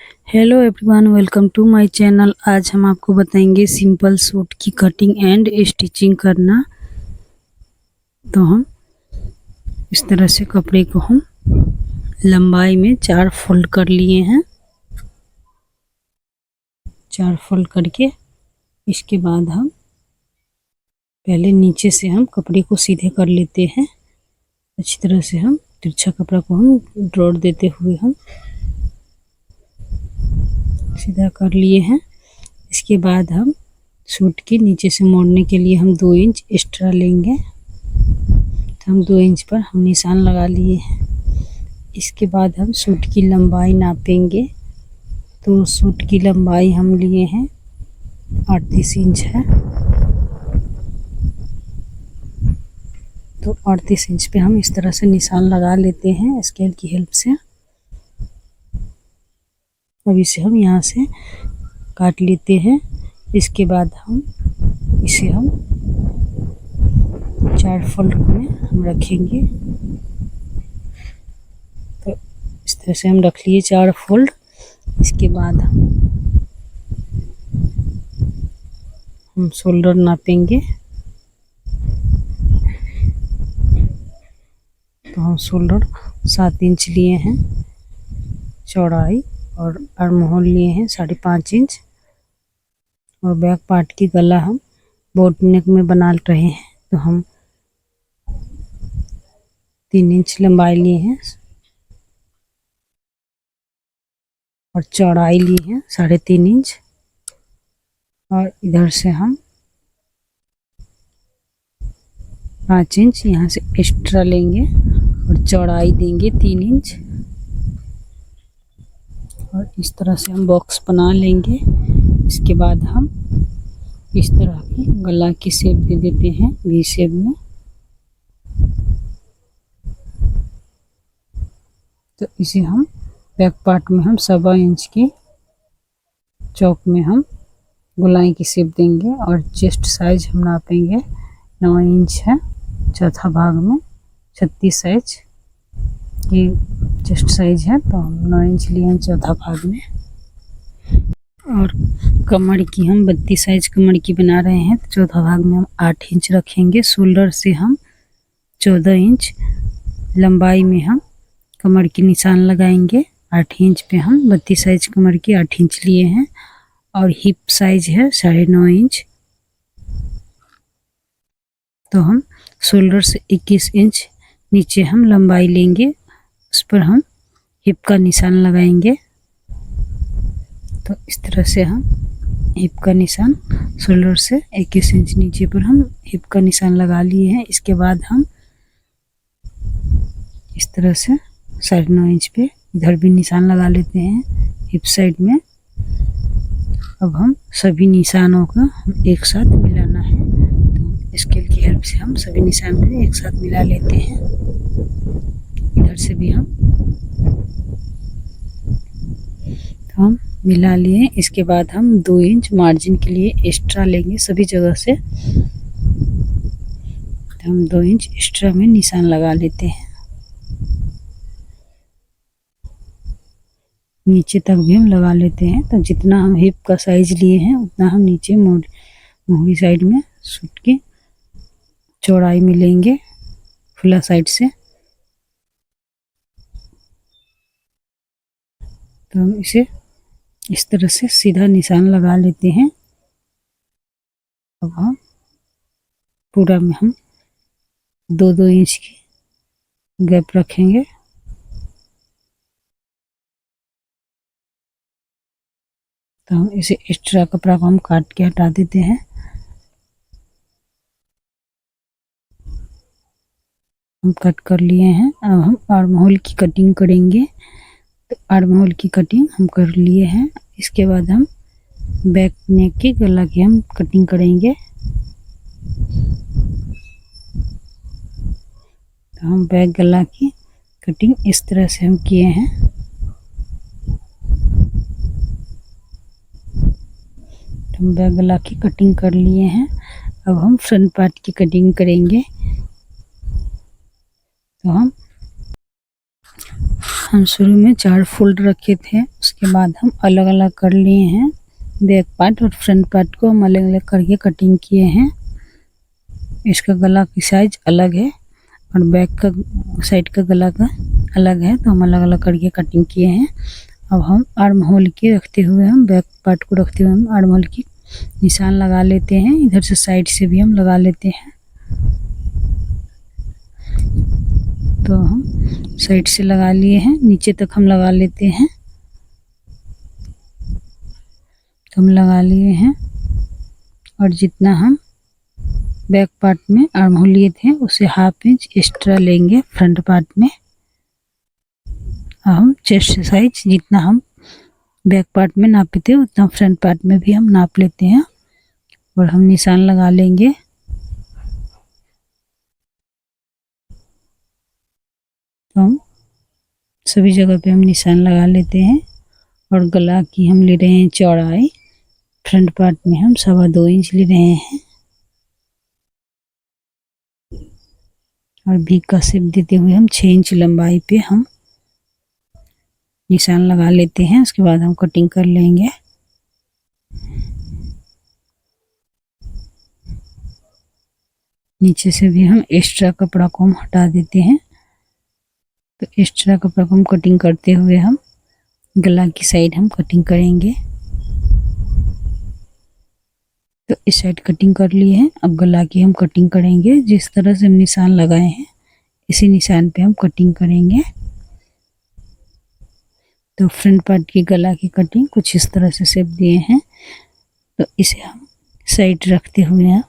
Hello everyone, welcome to my channel. आज हम आपको बताएंगे सिंपल सूट की कटिंग एंड स्टिचिंग करना। तो हम इस तरह से कपड़े को हम लंबाई में 4 फोल्ड कर लिए हैं। 4 फोल्ड करके इसके बाद हम पहले नीचे से हम कपड़े को सीधे कर लेते हैं। अच्छी तरह से हम तिरछा कपड़ा को हम ड्रॉट देते हुए हम सीधा कर लिए हैं। इसके बाद हम सूट के नीचे से मोड़ने के लिए हम 2 इंच एक्स्ट्रा लेंगे। तो हम 2 इंच पर हम निशान लगा लिए हैं। इसके बाद हम सूट की लंबाई नापेंगे। तो सूट की लंबाई हम लिए हैं 38 इंच है। तो 38 इंच पे हम इस तरह से निशान लगा लेते हैं स्केल की हेल्प से। अब इसे हम यहाँ से काट लेते हैं। इसके बाद हम इसे 4 फोल्ड में हम रखेंगे। तो इस तरह से हम रख लिए 4 फोल्ड। इसके बाद हम शोल्डर नापेंगे। तो हम शोल्डर 7 इंच लिए हैं चौड़ाई, और आर्म होल लिए हैं 5.5 इंच, और बैक पार्ट की गला हम बोट नेक में बना रहे हैं। तो हम 3 इंच लंबाई लिए हैं और चौड़ाई लिए हैं 3.5 इंच, और इधर से हम 5 इंच यहाँ से एक्स्ट्रा लेंगे और चौड़ाई देंगे 3 इंच। और इस तरह से हम बॉक्स बना लेंगे। इसके बाद हम इस तरह की गला की शेप दे देते हैं वी शेप में। तो इसे हम बैक पार्ट में हम 1.25 इंच की चौक में हम गोलाई की शेप देंगे। और चेस्ट साइज हम नापेंगे 9 इंच है चौथा भाग में। 36 साइज की चेस्ट साइज है, तो हम 9 इंच लिए हैं चौथा भाग में। और कमर की हम 32 साइज कमर की बना रहे हैं, तो चौथा भाग में हम 8 इंच रखेंगे। शोल्डर से हम 14 इंच लंबाई में हम कमर की निशान लगाएंगे। 8 इंच पे हम 32 साइज कमर की 8 इंच लिए हैं। और हिप साइज है 9.5 इंच। तो हम शोल्डर से 21 इंच नीचे हम लंबाई लेंगे, उस पर हम हिप का निशान लगाएंगे। तो इस तरह से हम हिप का निशान शोल्डर से 21 इंच नीचे पर हम हिप का निशान लगा लिए हैं। इसके बाद हम इस तरह से 9.5 इंच पे इधर भी निशान लगा लेते हैं हिप साइड में। अब हम सभी निशानों को हम एक साथ मिलाना है। तो स्केल की हेल्प से हम सभी निशान को एक साथ मिला लेते हैं। इधर से भी हम मिला लिए। इसके बाद हम 2 इंच मार्जिन के लिए एक्स्ट्रा लेंगे सभी जगह से। तो हम 2 इंच एक्स्ट्रा में निशान लगा लेते हैं। नीचे तक भी हम लगा लेते हैं। तो जितना हम हिप का साइज लिए हैं उतना हम नीचे मोहरी साइड में सूट की चौड़ाई में लेंगे खुला साइड से। तो हम इसे इस तरह से सीधा निशान लगा लेते हैं। अब हम पूरा में हम 2-2 इंच की गैप रखेंगे। तो हम इसे एक्स्ट्रा कपड़ा को हम काट के हटा देते हैं। हम कट कर लिए हैं। अब हम आर्म होल की कटिंग करेंगे। तो आर्म होल की कटिंग हम कर लिए हैं। इसके बाद हम बैक नेक की गला की हम कटिंग करेंगे। तो हम बैक गला की कटिंग इस तरह से हम किए हैं। तो हम बैक गला की कटिंग कर लिए हैं। अब हम फ्रंट पार्ट की कटिंग करेंगे। तो हम शुरू में 4 फोल्ड रखे थे, इसके बाद हम अलग अलग कर लिए हैं, बैक पार्ट और फ्रंट पार्ट को हम अलग अलग करके कटिंग किए हैं। इसका गला की साइज अलग है और बैक का साइड का गला का अलग है, तो हम अलग अलग करके कटिंग किए हैं। अब हम आर्म होल के रखते हुए हम बैक पार्ट को रखते हुए हम आर्म होल की निशान लगा लेते हैं। इधर से साइड से भी हम लगा लेते हैं। तो हम साइड से लगा लिए हैं, नीचे तक हम लगा लेते हैं। तो हम लगा लिए हैं और जितना हम बैक पार्ट में आर्म होल लिए थे उससे ½ इंच एक्स्ट्रा लेंगे फ्रंट पार्ट में। हम चेस्ट साइज जितना हम बैक पार्ट में नापे थे उतना फ्रंट पार्ट में भी हम नाप लेते हैं और हम निशान लगा लेंगे। तो हम सभी जगह पे हम निशान लगा लेते हैं और गला की हम ले रहे हैं चौड़ाई। फ्रंट पार्ट में हम 2.25 इंच ले रहे हैं और भी का शेप देते हुए हम 6 इंच लंबाई पे हम निशान लगा लेते हैं। उसके बाद हम कटिंग कर लेंगे। नीचे से भी हम एक्स्ट्रा कपड़ा को हम हटा देते हैं। तो एक्स्ट्रा कपड़ा को हम कटिंग करते हुए हम गला की साइड हम कटिंग करेंगे। तो इस साइड कटिंग कर लिए हैं, अब गला की हम कटिंग करेंगे। जिस तरह से हम निशान लगाए हैं इसी निशान पे हम कटिंग करेंगे। तो फ्रंट पार्ट की गला की कटिंग कुछ इस तरह से शेप दिए हैं। तो इसे हम साइड रखते हुए हैं,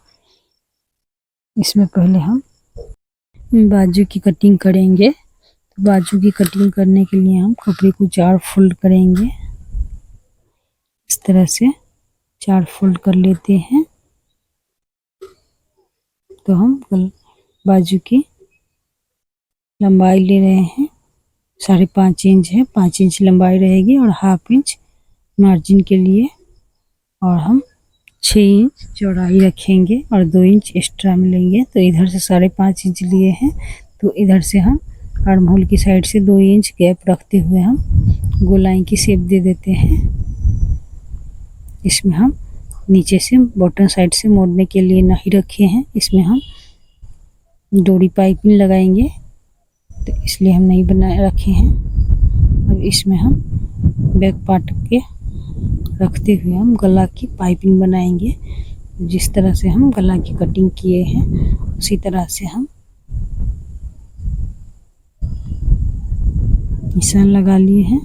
इसमें पहले हम बाजू की कटिंग करेंगे। तो बाजू की कटिंग करने के लिए हम कपड़े को 4 फोल्ड करेंगे। इस तरह से 4 फोल्ड कर लेते हैं। तो हम बाजू की लंबाई ले रहे हैं 5.5 इंच है, 5 इंच लंबाई रहेगी और ½ इंच मार्जिन के लिए, और हम 6 इंच चौड़ाई रखेंगे और 2 इंच एक्स्ट्रा मिलेंगे। तो इधर से 5.5 इंच लिए हैं, तो इधर से हम आर्म होल की साइड से 2 इंच गैप रखते हुए हम गोलाई की शेप दे देते हैं। इसमें हम नीचे से बॉटम साइड से मोड़ने के लिए नहीं रखे हैं, इसमें हम डोरी पाइपिंग लगाएंगे, तो इसलिए हम नहीं बनाए रखे हैं। अब इसमें हम बैक पार्ट के रखते हुए हम गला की पाइपिंग बनाएंगे। जिस तरह से हम गला की कटिंग किए हैं उसी तरह से हम निशान लगा लिए हैं।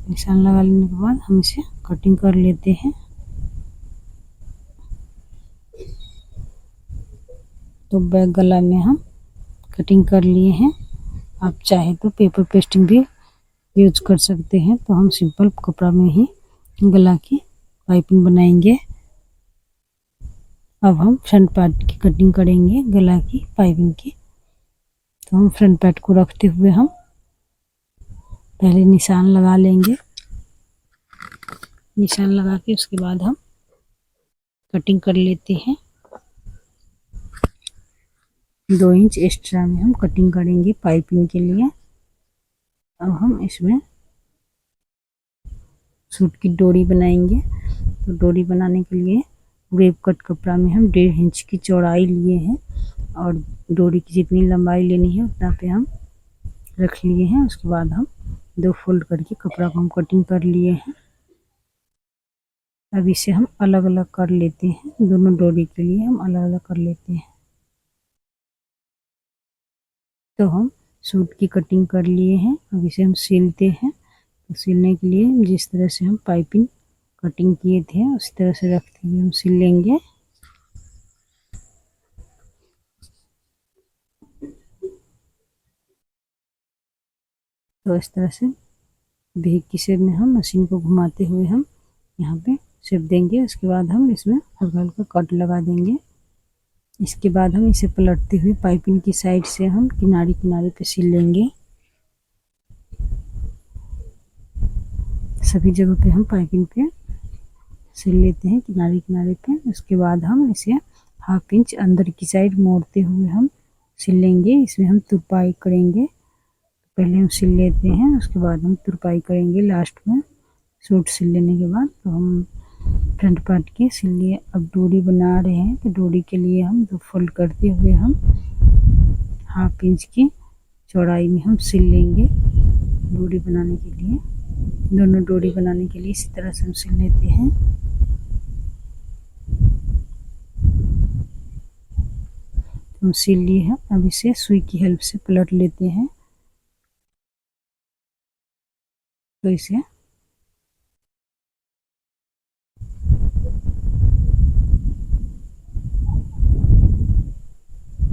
निशान लगा लेने के बाद हम इसे कटिंग कर लेते हैं। तो बैक गला में हम कटिंग कर लिए हैं। आप चाहे तो पेपर पेस्टिंग भी यूज कर सकते हैं। तो हम सिंपल कपड़ा में ही गला की पाइपिंग बनाएंगे। अब हम फ्रंट पार्ट की कटिंग करेंगे गला की पाइपिंग की। तो हम फ्रंट पार्ट को रखते हुए हम पहले निशान लगा लेंगे। निशान लगा के उसके बाद हम कटिंग कर लेते हैं। 2 इंच एक्स्ट्रा में हम कटिंग करेंगे पाइपिंग के लिए। अब हम इसमें सूट की डोरी बनाएंगे। तो डोरी बनाने के लिए वेब कट कपड़ा में हम 1.5 इंच की चौड़ाई लिए हैं और डोरी की जितनी लंबाई लेनी है उतना पे हम रख लिए हैं। उसके बाद हम 2 फोल्ड करके कपड़ा को हम कटिंग कर लिए हैं। अब इसे हम अलग अलग कर लेते हैं, दोनों डोरी के लिए हम अलग अलग कर लेते हैं। तो हम सूट की कटिंग कर लिए हैं, अब इसे हम सिलते हैं। तो सिलने के लिए जिस तरह से हम पाइपिंग कटिंग किए थे उसी तरह से रखते हुए हम सिल लेंगे। तो इस तरह से भी की शेप में हम मशीन को घुमाते हुए हम यहाँ पे शेप देंगे। उसके बाद हम इसमें हल्का हल्का कट लगा देंगे। इसके बाद हम इसे पलटते हुए पाइपिंग की साइड से हम किनारे किनारे पे सिल लेंगे। सभी जगह पे हम पाइपिंग पे सिल लेते हैं किनारे किनारे पे। उसके बाद हम इसे ½ इंच अंदर की साइड मोड़ते हुए हम सिल लेंगे। इसमें हम तुरपाई करेंगे। पहले हम सिल लेते हैं, उसके बाद हम तुरपाई करेंगे लास्ट में। सूट सिल लेने के बाद तो हम फ्रंट पार्ट की सिल लिए। अब डोरी बना रहे हैं तो डोरी के लिए हम 2 फोल्ड करते हुए हम हाफ इंच की चौड़ाई में हम सिल लेंगे। डोरी बनाने के लिए, दोनों डोरी बनाने के लिए इसी तरह से हम सिल लेते हैं। हम सिल लिए हैं। अब इसे सुई की हेल्प से पलट लेते हैं। तो इसे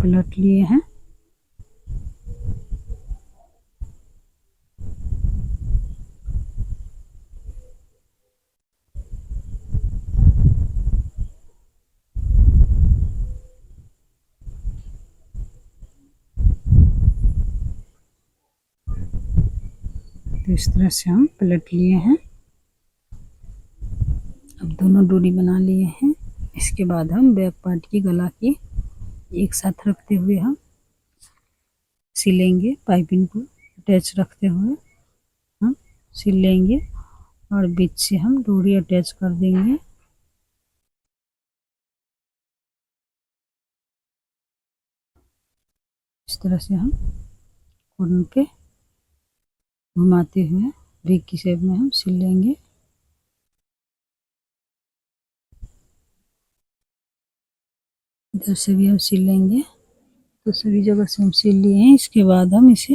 पलट लिए हैं। तो इस तरह से हम पलट लिए हैं। अब दोनों डोरी बना लिए हैं। इसके बाद हम बैक पार्ट की गला की एक साथ रखते हुए हम सिलेंगे। पाइपिंग को अटैच रखते हुए हम सिल लेंगे और बीच से हम डोरी अटैच कर देंगे। इस तरह से हम कॉर्नर पे घुमाते हुए वी की शेप में हम सिल लेंगे। इधर से भी हम सिल लेंगे। तो सभी जगह से हम सिल लिए हैं। इसके बाद हम इसे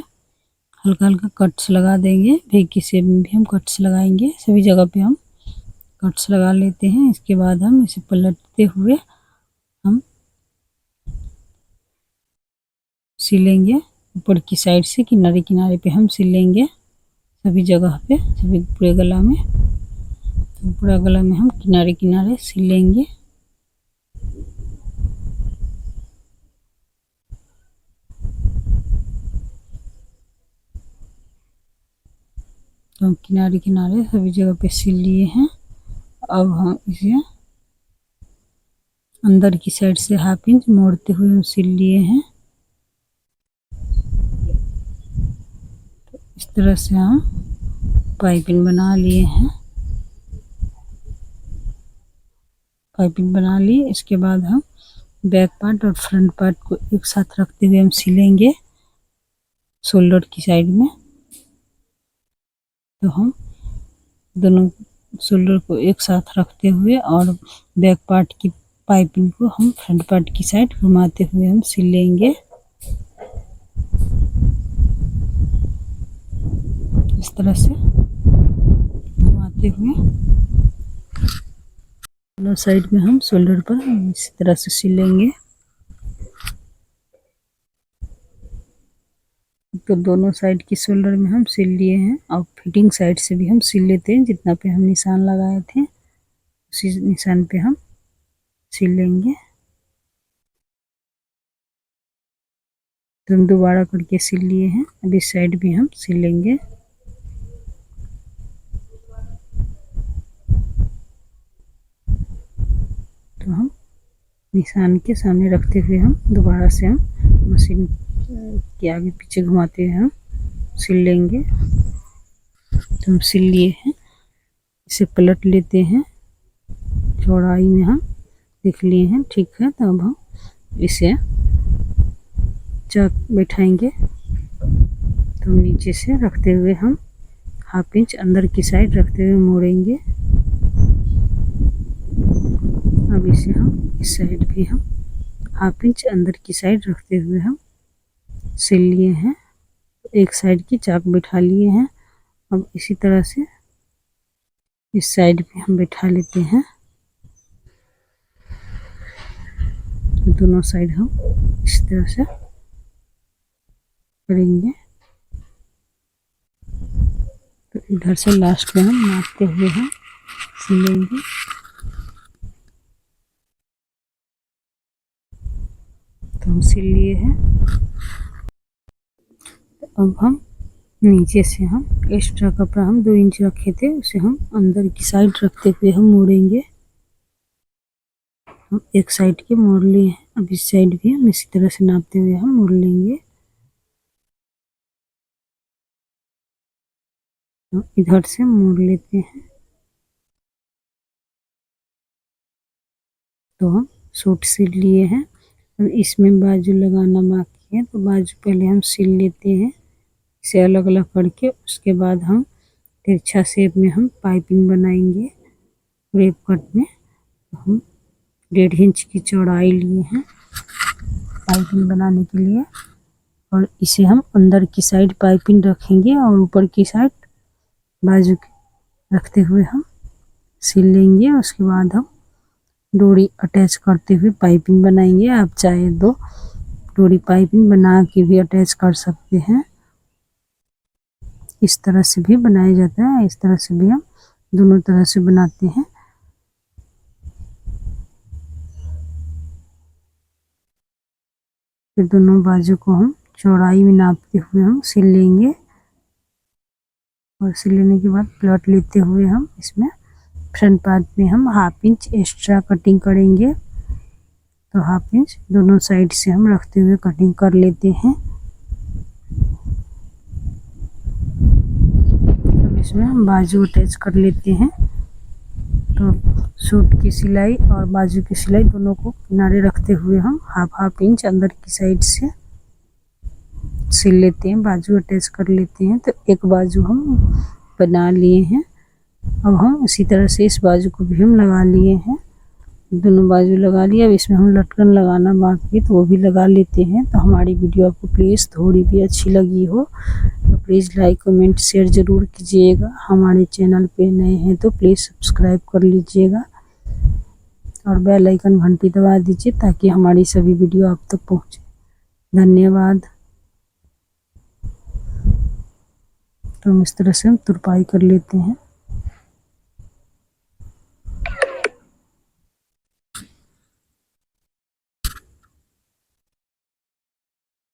हल्का हल्का कट्स लगा देंगे। वी की शेप में भी हम कट्स लगाएंगे। सभी जगह पे हम कट्स लगा लेते हैं। इसके बाद हम इसे पलटते हुए हम सिलेंगे। ऊपर की साइड से किनारे किनारे पे हम सिलेंगे सभी जगह पे, सभी पूरे गला में। तो पूरा गला में हम किनारे किनारे सिलेंगे। तो हम किनारे किनारे सभी जगह पे सिल लिए हैं। अब हम इसे अंदर की साइड से हाफ इंच मोड़ते हुए हम सिल लिए हैं। तो इस तरह से हम पाइपिंग बना लिए हैं। पाइपिंग बना ली। इसके बाद हम बैक पार्ट और फ्रंट पार्ट को एक साथ रखते हुए हम सिलेंगे शोल्डर की साइड में। तो हम दोनों शोल्डर को एक साथ रखते हुए और बैक पार्ट की पाइपिंग को हम फ्रंट पार्ट की साइड घुमाते हुए हम सिल लेंगे। इस तरह से घुमाते हुए दोनों साइड में हम शोल्डर पर इस तरह से सिलेंगे। तो दोनों साइड की शोल्डर में हम सिल लिए हैं। और फिटिंग साइड से भी हम सिल लेते हैं। जितना पे हम निशान लगाए थे उसी निशान पे हम सिल लेंगे। तो हम दोबारा करके सिल लिए हैं। अब इस साइड भी हम सिल लेंगे। तो हम निशान के सामने रखते हुए हम दोबारा से हम मशीन के आगे पीछे घुमाते हुए हम सिल लेंगे। तो हम सिल लिए हैं। इसे पलट लेते हैं। चौड़ाई में हम देख लिए हैं, ठीक है। तो अब हम इसे चाक बैठाएंगे। तो नीचे से रखते हुए हम हाफ इंच अंदर की साइड रखते हुए मोड़ेंगे। अब इसे हम इस साइड भी हम हाफ इंच अंदर की साइड रखते हुए हम सिल लिए हैं। एक साइड की चाक बैठा लिए हैं। अब इसी तरह से इस साइड भी हम बैठा लेते हैं। तो दोनों साइड हम इस तरह से करेंगे। तो इधर से लास्ट में हम नापते हुए हम सिलेंगे। तो हम सिल लिए हैं। तो अब हम नीचे से हम एक्स्ट्रा कपड़ा हम 2 इंच रखे थे उसे हम अंदर की साइड रखते हुए हम मोड़ेंगे। हम एक साइड के मोड़ लिए हैं। अब इस साइड भी हम इसी तरह से नापते हुए हम मोड़ लेंगे। तो इधर से मोड़ लेते हैं। तो हम सूट सिल लिए हैं। और इसमें बाजू लगाना बाकी है, तो बाजू पहले हम सिल लेते हैं इसे अलग अलग करके। उसके बाद हम तिरछा शेप में हम पाइपिंग बनाएंगे। वेब कट में हम 1.5 इंच की चौड़ाई लिए हैं पाइपिंग बनाने के लिए, और इसे हम अंदर की साइड पाइपिंग रखेंगे और ऊपर की साइड बाजू रखते हुए हम सिल लेंगे। उसके बाद हम डोरी अटैच करते हुए पाइपिंग बनाएंगे। आप चाहे तो डोरी पाइपिंग बना के भी अटैच कर सकते हैं, इस तरह से भी बनाया जाता है, इस तरह से भी हम दोनों तरह से बनाते हैं। फिर दोनों बाजू को हम चौड़ाई में नापते हुए हम सिल लेंगे। और सिल लेने के बाद प्लॉट लेते हुए हम इसमें फ्रंट पार्ट में हम 1/2 इंच एक्स्ट्रा कटिंग करेंगे। तो 1/2 इंच दोनों साइड से हम रखते हुए कटिंग कर लेते हैं। अब इसमें हम बाजू अटैच कर लेते हैं। तो सूट की सिलाई और बाजू की सिलाई दोनों को किनारे रखते हुए हम 1/2 इंच अंदर की साइड से सिल लेते हैं, बाजू अटैच कर लेते हैं। तो एक बाजू हम बना लिए हैं। अब हम इसी तरह से इस बाजू को भी हम लगा लिए हैं, दोनों बाजू लगा लिया। अब इसमें हम लटकन लगाना बाकी है, तो वो भी लगा लेते हैं। तो हमारी वीडियो आपको प्लीज़ थोड़ी भी अच्छी लगी हो तो प्लीज़ लाइक कमेंट शेयर ज़रूर कीजिएगा। हमारे चैनल पे नए हैं तो प्लीज़ सब्सक्राइब कर लीजिएगा और बेल आइकन घंटी दबा दीजिए ताकि हमारी सभी वीडियो आप तक पहुँचे। धन्यवाद। तो हम इस तरह से हम तुरपाई कर लेते हैं।